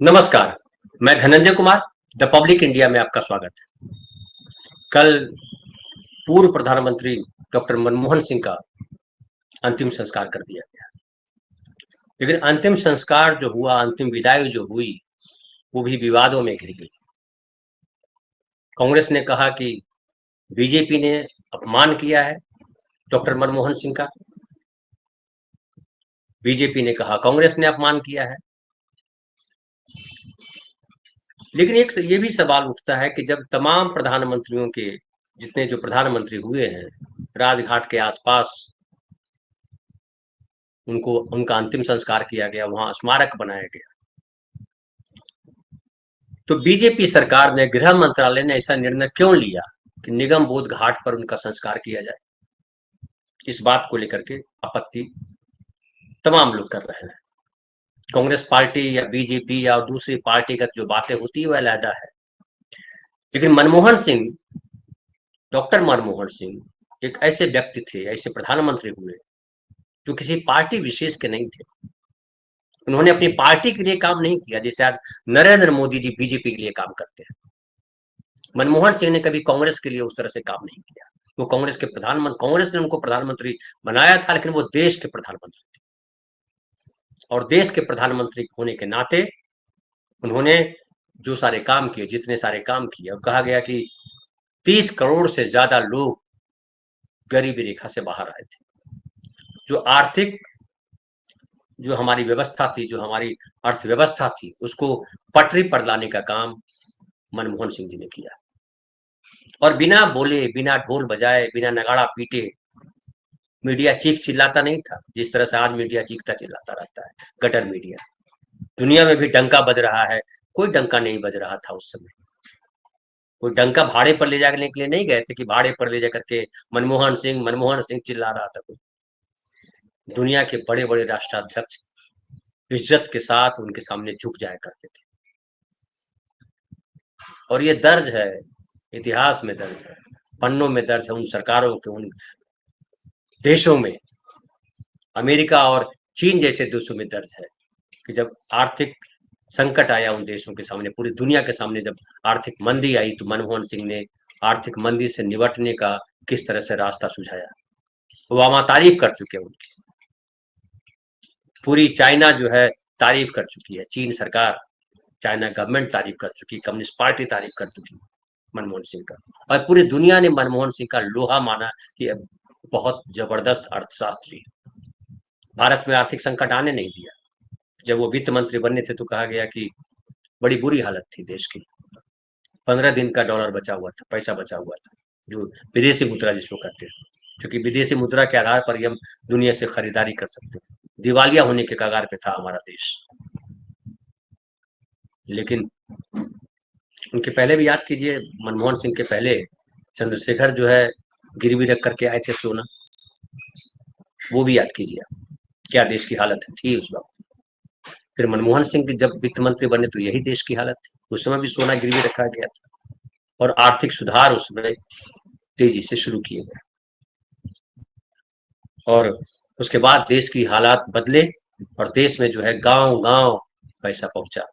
नमस्कार। मैं Dhananjay Kumar the public India में आपका स्वागत है। कल पूर्व प्रधानमंत्री डॉक्टर मनमोहन सिंह का अंतिम संस्कार कर दिया गया, लेकिन अंतिम संस्कार जो हुआ, अंतिम विदाई जो हुई, वो भी विवादों में घिर गई। कांग्रेस ने कहा कि बीजेपी ने अपमान किया है डॉक्टर मनमोहन सिंह का। बीजेपी ने कहा कांग्रेस ने अपमान किया है। लेकिन एक ये भी सवाल उठता है कि जब तमाम प्रधानमंत्रियों के जितने जो प्रधानमंत्री हुए हैं, राजघाट के आसपास उनको उनका अंतिम संस्कार किया गया, वहां स्मारक बनाया गया, तो बीजेपी सरकार ने, गृह मंत्रालय ने ऐसा निर्णय क्यों लिया कि निगम बोध घाट पर उनका संस्कार किया जाए? इस बात को लेकर के आपत्ति तमाम लोग कर रहे हैं। कांग्रेस पार्टी या बीजेपी या दूसरी पार्टीगत जो बातें होती है वह अलग है, लेकिन मनमोहन सिंह, डॉक्टर मनमोहन सिंह एक ऐसे व्यक्ति थे, ऐसे प्रधानमंत्री हुए जो किसी पार्टी विशेष के नहीं थे। उन्होंने अपनी पार्टी के लिए काम नहीं किया जैसे आज नरेंद्र मोदी जी बीजेपी के लिए काम करते हैं। मनमोहन सिंह ने कभी कांग्रेस के लिए उस तरह से काम नहीं किया। वो कांग्रेस के प्रधानमंत्री, कांग्रेस ने उनको प्रधानमंत्री बनाया था, लेकिन वो देश के प्रधानमंत्री थे, और देश के प्रधानमंत्री होने के नाते उन्होंने जो सारे काम किए, जितने सारे काम किए, और कहा गया कि 30 करोड़ से ज्यादा लोग गरीबी रेखा से बाहर आए थे। जो आर्थिक, जो हमारी व्यवस्था थी, जो हमारी अर्थव्यवस्था थी, उसको पटरी पर लाने का काम मनमोहन सिंह जी ने किया, और बिना बोले, बिना ढोल बजाए, बिना नगाड़ा पीटे मीडिया चीख चिल्लाता नहीं था जिस तरह से आज मीडिया चीखता चिल्लाता रहता है, गटर मीडिया। दुनिया में भी डंका बज रहा है, कोई डंका नहीं बज रहा था उस समय। कोई डंका भाड़े पर ले जाने के लिए नहीं गए थे कि भाड़े पर ले जाकर के मनमोहन सिंह चिल्ला रहा था। कोई दुनिया के बड़े बड़े राष्ट्राध्यक्ष इज्जत के साथ उनके सामने झुक जाया करते थे, और ये दर्ज है, इतिहास में दर्ज है, पन्नों में दर्ज है, उन सरकारों के, उन देशों में, अमेरिका और चीन जैसे देशों में दर्ज है कि जब आर्थिक संकट आया उन देशों के सामने, पूरी दुनिया के सामने जब आर्थिक मंदी आई, तो मनमोहन सिंह ने आर्थिक मंदी से निपटने का किस तरह से रास्ता सुझाया। वो वहां तारीफ कर चुके हैं उनकी, पूरी चाइना जो है तारीफ कर चुकी है, चीन सरकार, चाइना गवर्नमेंट तारीफ कर चुकी, कम्युनिस्ट पार्टी तारीफ कर चुकी मनमोहन सिंह का, और पूरी दुनिया ने मनमोहन सिंह का लोहा माना कि बहुत जबरदस्त अर्थशास्त्री है। भारत में आर्थिक संकट आने नहीं दिया। जब वो वित्त मंत्री बने थे तो कहा गया कि बड़ी बुरी हालत थी देश की, 15 दिन का डॉलर बचा हुआ था, पैसा बचा हुआ था, जो विदेशी मुद्रा जिसको कहते हैं, क्योंकि विदेशी मुद्रा के आधार पर ही हम दुनिया से खरीदारी कर सकते हैं। दिवालिया होने के कगार पे था हमारा देश। लेकिन उनके पहले भी याद कीजिए, मनमोहन सिंह के पहले चंद्रशेखर जो है गिरवी रख करके आए थे सोना, वो भी याद कीजिए क्या देश की हालत थी उस वक्त। फिर मनमोहन सिंह के जब वित्त मंत्री बने तो यही देश की हालत थी, उस समय भी सोना गिरवी रखा गया था, और आर्थिक सुधार उस समय तेजी से शुरू किए गए, और उसके बाद देश की हालात बदले, और देश में जो है गांव गांव पैसा पहुंचा।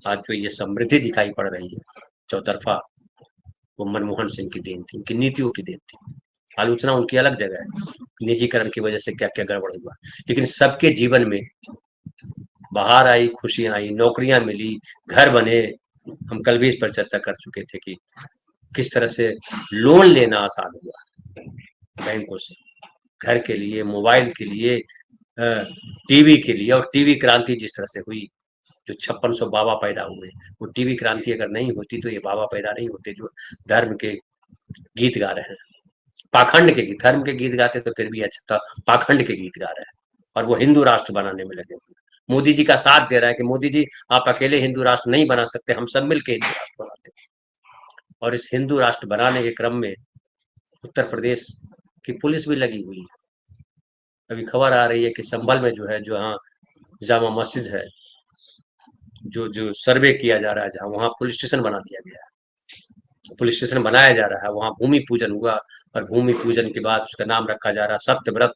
आज जो ये समृद्धि दिखाई पड़ रही है चौतरफा, वो मनमोहन सिंह की देन थी, उनकी नीतियों की देन थी। आलोचना उनकी अलग जगह है, निजीकरण की वजह से क्या क्या गड़बड़ हुआ, लेकिन सबके जीवन में बाहर आई, खुशियां आई, नौकरियां मिली, घर बने। हम कल भी इस पर चर्चा कर चुके थे कि किस तरह से लोन लेना आसान हुआ बैंकों से, घर के लिए, मोबाइल के लिए, टीवी के लिए, और टीवी क्रांति जिस तरह से हुई, जो 5600 बाबा पैदा हुए, वो टीवी क्रांति अगर नहीं होती तो ये बाबा पैदा नहीं होते जो धर्म के गीत गा रहे हैं, पाखंड के गीत। धर्म के गीत गाते तो फिर भी अच्छा था, पाखंड के गीत गा रहे हैं, और वो हिंदू राष्ट्र बनाने में लगे हुए। मोदी जी का साथ दे रहा है कि मोदी जी आप अकेले हिंदू राष्ट्र नहीं बना सकते, हम सब मिलकर हिंदू राष्ट्र बनाते हैं। और इस हिंदू राष्ट्र बनाने के क्रम में उत्तर प्रदेश की पुलिस भी लगी हुई है। अभी खबर आ रही है कि संभल में जो है, जो यहाँ जामा मस्जिद है, जो जो सर्वे किया जा रहा है, जहाँ वहाँ पुलिस स्टेशन बना दिया गया है, पुलिस स्टेशन बनाया जा रहा है, वहाँ भूमि पूजन हुआ, और भूमि पूजन के बाद उसका नाम रखा जा रहा है सत्यव्रत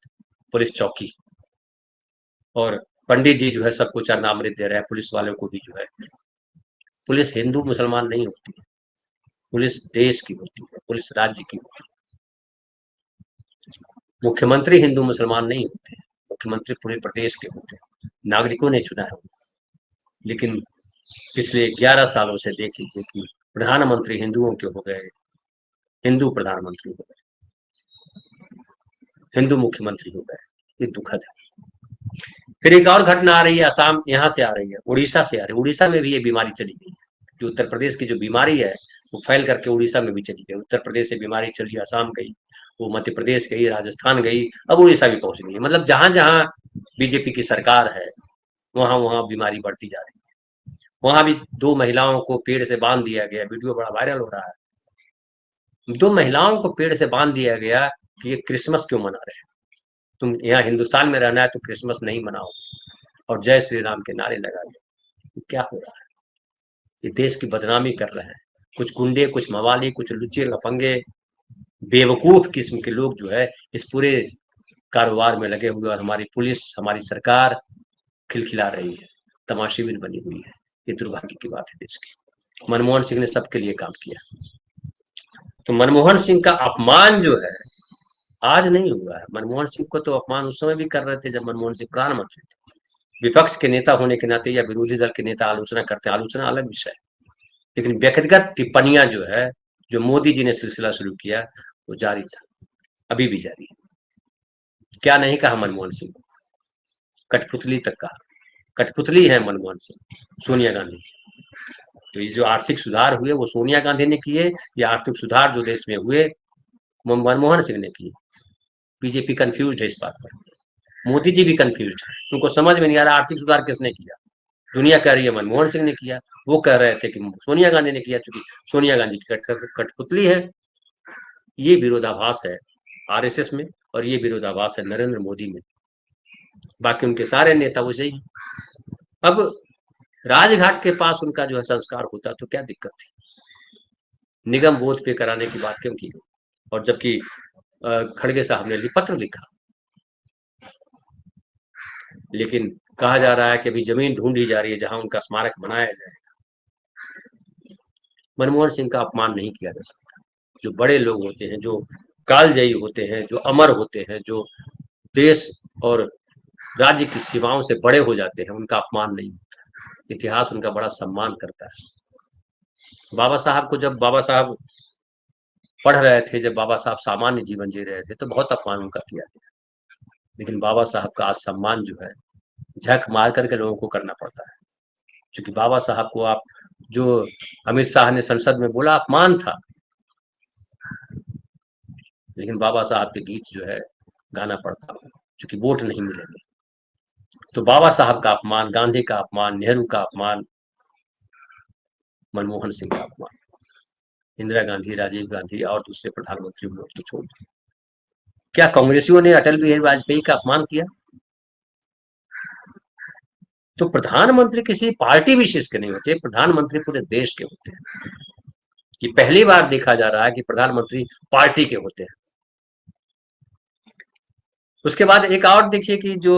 पुलिस चौकी। और पंडित जी जो है सबको चरणामृत दे रहे हैं, पुलिस वालों को भी जो है। पुलिस हिंदू मुसलमान नहीं होती है, पुलिस देश की होती है, पुलिस राज्य की होती है। मुख्यमंत्री हिंदू मुसलमान नहीं होते हैं, मुख्यमंत्री पूरे प्रदेश के होते हैं, नागरिकों ने चुना है। लेकिन पिछले 11 सालों से देख लीजिए कि प्रधानमंत्री हिंदुओं के हो गए, हिंदू प्रधानमंत्री हो गए, हिंदू मुख्यमंत्री हो गए। ये दुखद है। फिर एक और घटना आ रही है, असम यहाँ से आ रही है, उड़ीसा से आ रही है। उड़ीसा में भी ये बीमारी चली गई है। जो उत्तर प्रदेश की जो बीमारी है वो फैल करके उड़ीसा में भी चली गई। उत्तर प्रदेश से बीमारी चली, असम गई, वो मध्य प्रदेश गई, राजस्थान गई, अब उड़ीसा भी पहुंच गई है। मतलब जहां जहां बीजेपी की सरकार है वहां वहां बीमारी बढ़ती जा रही है। वहां भी 2 महिलाओं को पेड़ से बांध दिया गया, वीडियो बड़ा वायरल हो रहा है। 2 महिलाओं को पेड़ से बांध दिया गया कि ये क्रिसमस क्यों मना रहे हैं, तुम यहाँ हिंदुस्तान में रहना है तो क्रिसमस नहीं मनाओ, और जय श्री राम के नारे लगा दिए। क्या हो रहा है? ये देश की बदनामी कर रहे हैं कुछ गुंडे, कुछ मवाली, कुछ लुच्चे लफंगे, बेवकूफ किस्म के लोग जो है इस पूरे कारोबार में लगे हुए, और हमारी पुलिस, हमारी सरकार खिलखिला रही है, तमाशीबीन बनी हुई है। ये दुर्भाग्य की बात है देश की। मनमोहन सिंह ने सबके लिए काम किया, तो मनमोहन सिंह का अपमान जो है आज नहीं हुआ है। मनमोहन सिंह को तो अपमान उस समय भी कर रहे थे जब मनमोहन सिंह प्रधानमंत्री थे। विपक्ष के नेता होने के नाते या विरोधी दल के नेता आलोचना करते हैं, आलोचना अलग विषय है, लेकिन व्यक्तिगत टिप्पणियां जो है, जो मोदी जी ने सिलसिला शुरू किया वो जारी था, अभी भी जारी है। क्या नहीं कहा मनमोहन सिंह, कठपुतली तक कहा। कठपुतली है मनमोहन सिंह, सोनिया गांधी। तो ये जो आर्थिक सुधार हुए वो सोनिया गांधी ने किए, या आर्थिक सुधार जो देश में हुए वो मनमोहन सिंह ने किए। बीजेपी कंफ्यूज है इस बात पर, मोदी जी भी कंफ्यूज है, उनको समझ में नहीं आ रहा आर्थिक सुधार किसने किया। दुनिया कह रही है मनमोहन सिंह ने किया, वो कह रहे थे कि सोनिया गांधी ने किया, चूंकि सोनिया गांधी की कठपुतली है। ये विरोधाभास है आरएसएस में, और ये विरोधाभास है नरेंद्र मोदी में। बाकी उनके सारे नेता वैसे ही। अब राजघाट के पास उनका जो है संस्कार होता तो क्या दिक्कत थी, निगम बोध पे कराने की बात क्यों की गई? और जबकि खड़गे साहब ने पत्र लिखा, लेकिन कहा जा रहा है कि अभी जमीन ढूंढी जा रही है जहां उनका स्मारक बनाया जाए। मनमोहन सिंह का अपमान नहीं किया जा सकता। जो बड़े लोग होते हैं, जो कालजयी होते हैं, जो अमर होते हैं, जो देश और राज्य की सीमाओं से बड़े हो जाते हैं, उनका अपमान नहीं होता। इतिहास उनका बड़ा सम्मान करता है। बाबा साहब को जब बाबा साहब पढ़ रहे थे, जब बाबा साहब सामान्य जीवन जी रहे थे, तो बहुत अपमान उनका किया गया। लेकिन बाबा साहब का आज सम्मान जो है झक मार करके लोगों को करना पड़ता है, क्योंकि बाबा साहब को आप जो अमित शाह ने संसद में बोला अपमान था, लेकिन बाबा साहब के गीत जो है गाना पड़ता है, क्योंकि वोट नहीं मिलेंगे। तो बाबा साहब का अपमान, गांधी का अपमान, नेहरू का अपमान, मनमोहन सिंह का अपमान, इंदिरा गांधी, राजीव गांधी और दूसरे प्रधानमंत्री लोग तो छोड़। क्या कांग्रेसियों ने अटल बिहारी वाजपेयी का अपमान किया? तो प्रधानमंत्री किसी पार्टी विशेष के नहीं होते, प्रधानमंत्री पूरे देश के होते हैं। कि पहली बार देखा जा रहा है कि प्रधानमंत्री पार्टी के होते हैं। उसके बाद एक और देखिए कि जो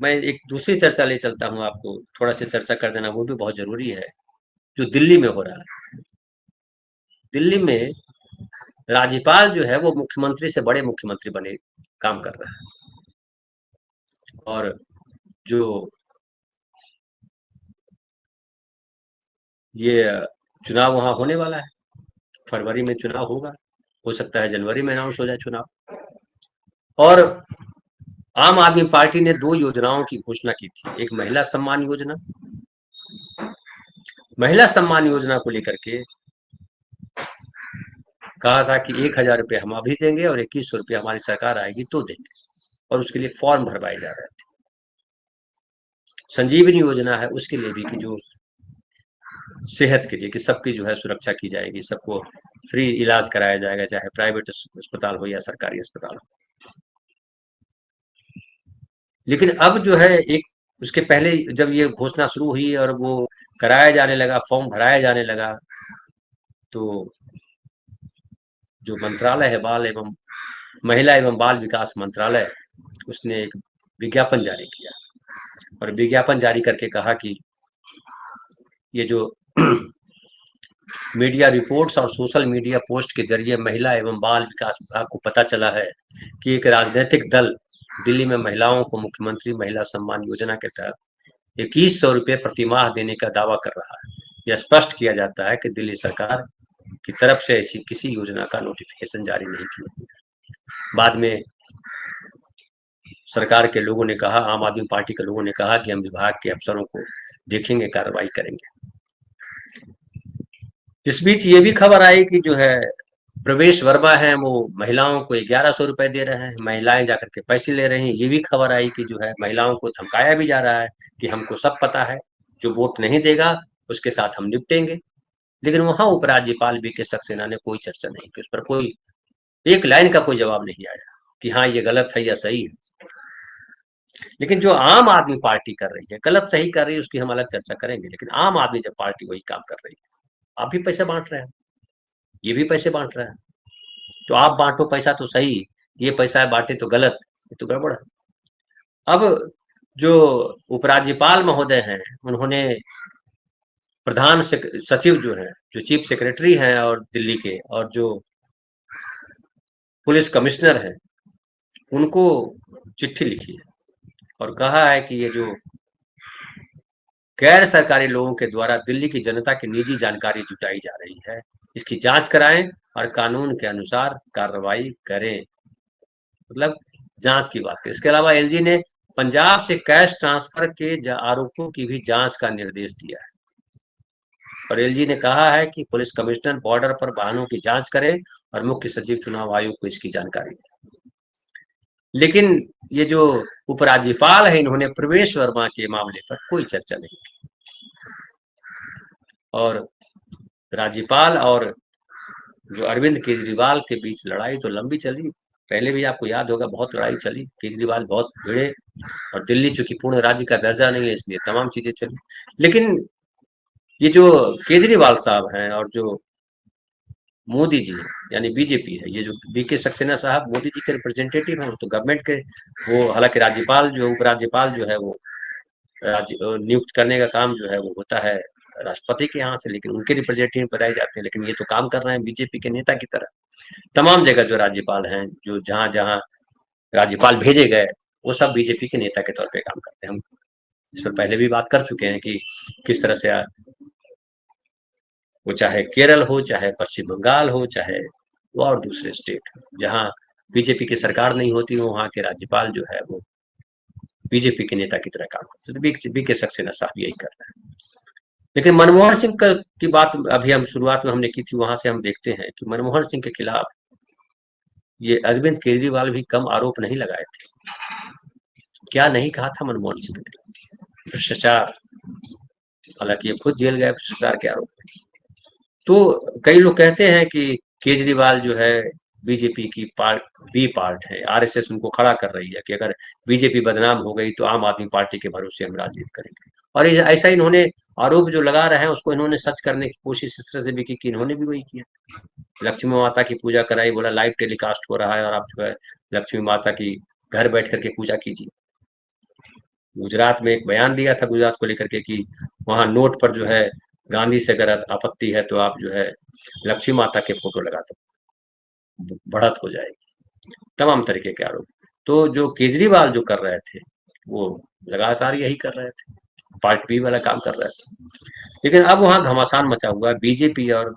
मैं एक दूसरी चर्चा ले चलता हूं, आपको थोड़ा सा चर्चा कर देना वो भी बहुत जरूरी है। जो दिल्ली में हो रहा है, दिल्ली में राज्यपाल जो है वो मुख्यमंत्री से बड़े मुख्यमंत्री बने काम कर रहा है। और जो ये चुनाव वहां होने वाला है, फरवरी में चुनाव होगा, हो सकता है जनवरी में अनाउंस हो जाए चुनाव। और आम आदमी पार्टी ने 2 योजनाओं की घोषणा की थी, एक महिला सम्मान योजना। महिला सम्मान योजना को लेकर के कहा था कि 1,000 रुपये हम अभी देंगे और 2,100 रुपये हमारी सरकार आएगी तो देंगे, और उसके लिए फॉर्म भरवाए जा रहे थे। संजीवनी योजना है उसके लिए भी कि जो सेहत के लिए कि सबकी जो है सुरक्षा की जाएगी, सबको फ्री इलाज कराया जाएगा, चाहे प्राइवेट अस्पताल हो या सरकारी अस्पताल हो। लेकिन अब जो है एक उसके पहले जब ये घोषणा शुरू हुई और वो कराया जाने लगा, फॉर्म भराया जाने लगा, तो जो मंत्रालय है, बाल एवं महिला एवं बाल विकास मंत्रालय, उसने एक विज्ञापन जारी किया। और विज्ञापन जारी करके कहा कि ये जो मीडिया रिपोर्ट्स और सोशल मीडिया पोस्ट के जरिए महिला एवं बाल विकास विभाग को पता चला है कि एक राजनीतिक दल दिल्ली में महिलाओं को मुख्यमंत्री महिला सम्मान योजना के तहत 2100 रुपये प्रति माह देने का दावा कर रहा है। यह स्पष्ट किया जाता है कि दिल्ली सरकार की तरफ से ऐसी किसी योजना का नोटिफिकेशन जारी नहीं किया। बाद में सरकार के लोगों ने कहा, आम आदमी पार्टी के लोगों ने कहा कि हम विभाग के अफसरों को देखेंगे, कार्रवाई करेंगे। इस बीच ये भी खबर आई कि जो है प्रवेश वर्मा है वो महिलाओं को 1100 रुपए दे रहे हैं, महिलाएं जाकर के पैसे ले रही हैं। ये भी खबर आई कि जो है महिलाओं को धमकाया भी जा रहा है कि हमको सब पता है, जो वोट नहीं देगा उसके साथ हम निपटेंगे। लेकिन वहां उपराज्यपाल वीके सक्सेना ने कोई चर्चा नहीं की, उस पर कोई एक लाइन का कोई जवाब नहीं आया कि हाँ ये गलत है या सही है। लेकिन जो आम आदमी पार्टी कर रही है, गलत सही कर रही है उसकी हम अलग चर्चा करेंगे, लेकिन आम आदमी जब पार्टी वही काम कर रही है, आप भी पैसे बांट रहे हैं, ये भी पैसे बांट रहे हैं, तो आप बांटो पैसा तो सही, ये पैसा बांटे तो गलत, ये तो गड़बड़ है। अब जो उपराज्यपाल महोदय हैं उन्होंने प्रधान सचिव जो है, जो चीफ सेक्रेटरी हैं और दिल्ली के, और जो पुलिस कमिश्नर हैं, उनको चिट्ठी लिखी है और कहा है कि ये जो गैर सरकारी लोगों के द्वारा दिल्ली की जनता की निजी जानकारी जुटाई जा रही है, इसकी जांच कराएं और कानून के अनुसार कार्रवाई करें। मतलब जांच की बात करें। इसके अलावा एलजी ने पंजाब से कैश ट्रांसफर के आरोपों की भी जांच का निर्देश दिया है और एलजी ने कहा है कि पुलिस कमिश्नर बॉर्डर पर वाहनों की जांच करे और मुख्य सचिव चुनाव आयोग को इसकी जानकारी दे। लेकिन ये जो उपराज्यपाल है इन्होंने प्रवेश वर्मा के मामले पर कोई चर्चा नहीं की और राज्यपाल और जो अरविंद केजरीवाल के बीच लड़ाई तो लंबी चली। पहले भी आपको याद होगा बहुत लड़ाई चली, केजरीवाल बहुत भिड़े और दिल्ली चूंकि पूर्ण राज्य का दर्जा नहीं है इसलिए तमाम चीजें चली। लेकिन ये जो केजरीवाल साहब हैं और जो मोदी जी है यानी बीजेपी है, ये जो वीके सक्सेना साहब मोदी जी के रिप्रेजेंटेटिव हैं, तो गवर्नमेंट के वो, हालांकि राज्यपाल जो उपराज्यपाल जो है वो नियुक्त करने का काम जो है वो होता है राष्ट्रपति के यहाँ से, लेकिन उनके रिप्रेजेंटेटिव बनाए जाते हैं। लेकिन ये तो काम कर रहे हैं बीजेपी के नेता की तरह। तमाम जगह जो राज्यपाल हैं, जो जहां जहां राज्यपाल भेजे गए, वो सब बीजेपी के नेता के तौर पे काम करते हैं। हम इस पर पहले भी बात कर चुके हैं कि किस तरह से वो चाहे केरल हो, चाहे पश्चिम बंगाल हो, चाहे वो और दूसरे स्टेट हो, जहाँ बीजेपी की सरकार नहीं होती हो, वहाँ के राज्यपाल जो है वो बीजेपी के नेता की तरह काम करते हैं। बीके सक्सेना साहब यही कर रहे हैं। लेकिन मनमोहन सिंह की बात अभी हम शुरुआत में हमने की थी, वहां से हम देखते हैं कि मनमोहन सिंह के खिलाफ ये अरविंद केजरीवाल भी कम आरोप नहीं लगाए थे। क्या नहीं कहा था मनमोहन सिंह के खिलाफ? भ्रष्टाचार, हालांकि ये खुद जेल गए भ्रष्टाचार के आरोप में। तो कई लोग कहते हैं कि केजरीवाल जो है बीजेपी की बी पार्ट है, आरएसएस उनको खड़ा कर रही है कि अगर बीजेपी बदनाम हो गई तो आम आदमी पार्टी के भरोसे हम राजनीति करेंगे। और ऐसा इन्होंने आरोप जो लगा रहे हैं उसको इन्होंने सच करने की कोशिश इस तरह से भी की कि इन्होंने भी वही किया। लक्ष्मी माता की पूजा कराई, बोला लाइव टेलीकास्ट हो रहा है और आप जो है लक्ष्मी माता की घर बैठ करके पूजा कीजिए। गुजरात में एक बयान दिया था गुजरात को लेकर के कि वहां नोट पर जो है गांधी से अगर आपत्ति है तो आप जो है लक्ष्मी माता के फोटो लगा दो, बढ़त हो जाएगी। तमाम तरीके के आरोप। तो जो केजरीवाल जो कर रहे थे वो लगातार यही कर रहे थे, पार्ट बी वाला काम कर रहे थे। लेकिन अब वहां घमासान मचा हुआ है, बीजेपी और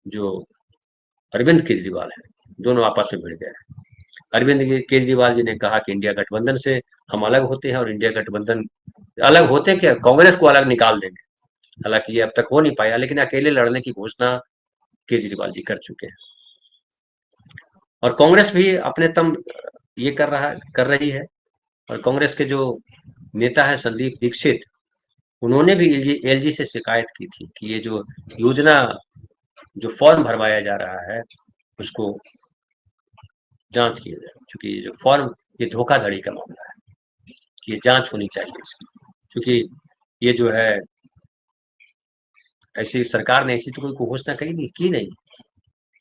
जो अरविंद केजरीवाल है दोनों आपस में भिड़ गए। अरविंद केजरीवाल जी ने कहा कि इंडिया गठबंधन से हम अलग होते हैं और इंडिया गठबंधन अलग होते क्या, कांग्रेस को अलग निकाल देंगे। हालांकि ये अब तक हो नहीं पाया, लेकिन अकेले लड़ने की घोषणा केजरीवाल जी कर चुके हैं। और कांग्रेस भी अपने तम ये कर रही है। और कांग्रेस के जो नेता है संदीप दीक्षित, उन्होंने भी एलजी से शिकायत की थी कि ये जो योजना, जो फॉर्म भरवाया जा रहा है उसको जांच किया जाए, क्योंकि ये जो फॉर्म, ये धोखाधड़ी का मामला है, ये जांच होनी चाहिए इसकी। क्योंकि ये जो है ऐसी सरकार ने ऐसी तो कोई घोषणा कही नहीं की, नहीं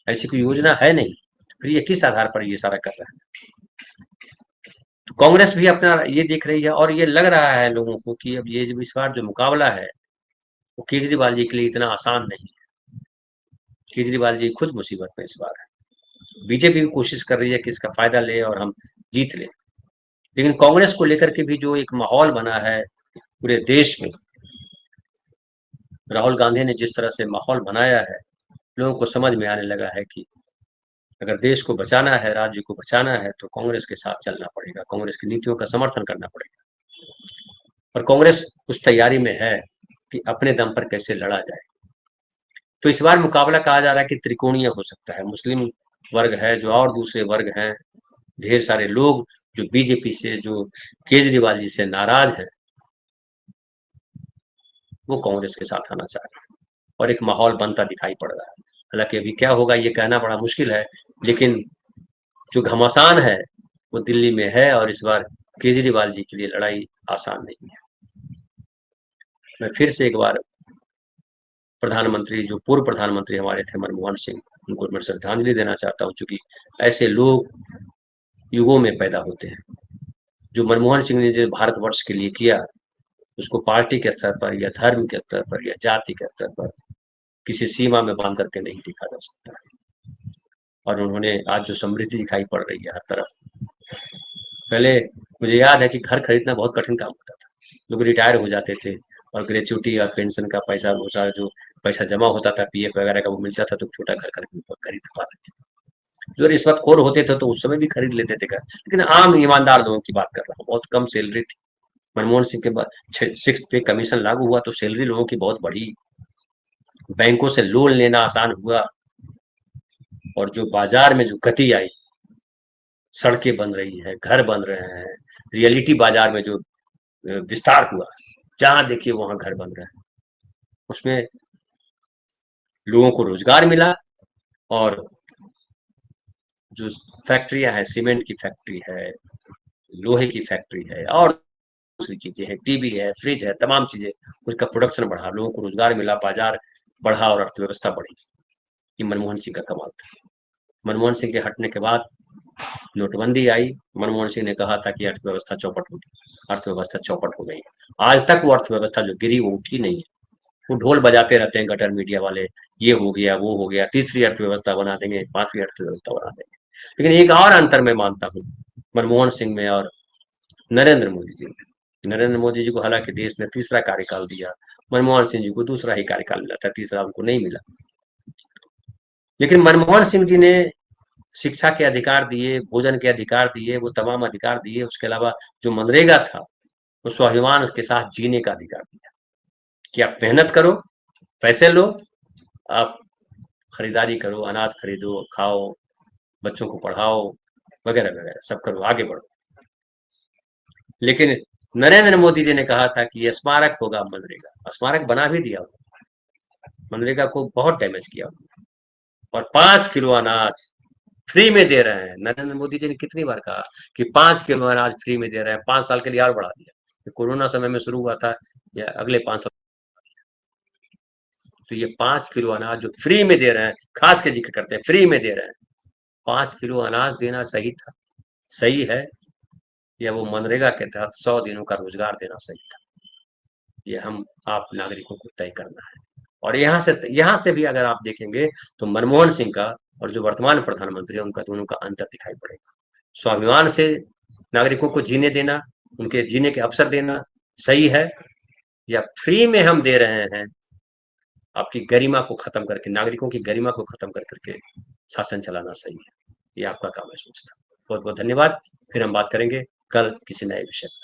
ऐसी कोई योजना है नहीं, तो फिर ये किस आधार पर ये सारा कर रहा है। तो कांग्रेस भी अपना ये देख रही है और ये लग रहा है लोगों को कि अब ये जो इस बार जो मुकाबला है वो केजरीवाल जी के लिए इतना आसान नहीं है। केजरीवाल जी खुद मुसीबत में इस बार है। बीजेपी भी कोशिश कर रही है कि इसका फायदा ले और हम जीत लें, लेकिन कांग्रेस को लेकर के भी जो एक माहौल बना है पूरे देश में, राहुल गांधी ने जिस तरह से माहौल बनाया है, लोगों को समझ में आने लगा है कि अगर देश को बचाना है, राज्य को बचाना है, तो कांग्रेस के साथ चलना पड़ेगा, कांग्रेस की नीतियों का समर्थन करना पड़ेगा। और कांग्रेस उस तैयारी में है कि अपने दम पर कैसे लड़ा जाए। तो इस बार मुकाबला कहा जा रहा है कि त्रिकोणीय हो सकता है। मुस्लिम वर्ग है, जो और दूसरे वर्ग हैं, ढेर सारे लोग जो बीजेपी से, जो केजरीवाल जी से नाराज हैं, वो कांग्रेस के साथ आना चाह रहे हैं और एक माहौल बनता दिखाई पड़ रहा है। हालांकि अभी क्या होगा ये कहना बड़ा मुश्किल है, लेकिन जो घमासान है वो दिल्ली में है और इस बार केजरीवाल जी के लिए लड़ाई आसान नहीं है। मैं फिर से एक बार प्रधानमंत्री, जो पूर्व प्रधानमंत्री हमारे थे मनमोहन सिंह, उनको मैं श्रद्धांजलि देना चाहता हूँ, क्योंकि ऐसे लोग युगों में पैदा होते हैं। जो मनमोहन सिंह ने जो भारतवर्ष के लिए किया, उसको पार्टी के स्तर पर या धर्म के स्तर पर या जाति के स्तर पर किसी सीमा में बांध करके नहीं देखा जा सकता। और उन्होंने आज जो समृद्धि दिखाई पड़ रही है हर तरफ, पहले मुझे याद है कि घर खरीदना बहुत कठिन काम होता था। लोग रिटायर हो जाते थे और ग्रेचुटी और पेंशन का पैसा, वो सारा जो पैसा जमा होता था पीएफ वगैरह का, वो मिलता था तो छोटा घर खरीद पाते थे। जो रिश्वतखोर होते थे तो उस समय भी खरीद लेते थे घर, लेकिन आम ईमानदार लोगों की बात कर रहा हूँ। बहुत कम सैलरी थी। मनमोहन सिंह के बाद 6 पे कमीशन लागू हुआ तो सैलरी लोगों की बहुत बढ़ी, बैंकों से लोन लेना आसान हुआ, और जो बाजार में जो गति आई, सड़कें बन रही है, घर बन रहे हैं, रियलिटी बाजार में जो विस्तार हुआ, जहां देखिए वहां घर बन रहे हैं, उसमें लोगों को रोजगार मिला। और जो फैक्ट्रियां हैं, सीमेंट की फैक्ट्री है, लोहे की फैक्ट्री है और दूसरी चीजें हैं, टीवी है, फ्रिज है, तमाम चीजें, उसका प्रोडक्शन बढ़ा, लोगों को रोजगार मिला, बाजार बढ़ा और अर्थव्यवस्था बढ़ी। ये मनमोहन सिंह का कमाल था। मनमोहन सिंह के हटने के बाद नोटबंदी आई। मनमोहन सिंह ने कहा था कि अर्थव्यवस्था चौपट होगी, अर्थव्यवस्था चौपट हो गई। आज तक वो अर्थव्यवस्था जो गिरी वो उठी नहीं है। वो ढोल बजाते रहते हैं गटर मीडिया वाले, ये हो गया, वो हो गया, तीसरी अर्थव्यवस्था बना देंगे, पांचवी अर्थव्यवस्था बना देंगे। लेकिन एक और अंतर मैं मानता हूँ मनमोहन सिंह में और नरेंद्र मोदी जी में। नरेंद्र मोदी जी को हालांकि देश ने तीसरा कार्यकाल दिया, मनमोहन सिंह जी को दूसरा ही कार्यकाल मिला था, तीसरा उनको नहीं मिला। लेकिन मनमोहन सिंह जी ने शिक्षा के अधिकार दिए, भोजन के अधिकार दिए, वो तमाम अधिकार दिए। उसके अलावा जो मनरेगा था, वो स्वाभिमान के साथ जीने का अधिकार दिया कि आप मेहनत करो, पैसे लो, आप खरीदारी करो, अनाज खरीदो, खाओ, बच्चों को पढ़ाओ, वगैरह वगैरह सब करो, आगे बढ़ो। लेकिन नरेंद्र मोदी जी ने कहा था कि ये स्मारक होगा मनरेगा, स्मारक बना भी दिया, मनरेगा को बहुत डैमेज किया, और 5 किलो अनाज फ्री में दे रहे हैं। नरेंद्र मोदी जी ने कितनी बार कहा कि 5 किलो अनाज फ्री में दे रहे हैं, 5 साल के लिए और बढ़ा दिया। कोरोना समय में शुरू हुआ था या अगले 5 साल, तो ये 5 किलो अनाज जो फ्री में दे रहे हैं, खास के जिक्र करते हैं, फ्री में दे रहे हैं। 5 किलो अनाज देना सही था, सही है, या वो मनरेगा के तहत 100 दिनों का रोजगार देना सही था? ये हम आप नागरिकों को तय करना है। और यहाँ से भी अगर आप देखेंगे तो मनमोहन सिंह का और जो वर्तमान प्रधानमंत्री है उनका, दोनों का अंतर दिखाई पड़ेगा। स्वाभिमान से नागरिकों को जीने देना, उनके जीने के अवसर देना सही है, या फ्री में हम दे रहे हैं, आपकी गरिमा को खत्म करके, नागरिकों की गरिमा को खत्म कर करके शासन चलाना सही है? ये आपका काम है सोचना। बहुत बहुत धन्यवाद। फिर हम बात करेंगे कल किसी नए विषय पर।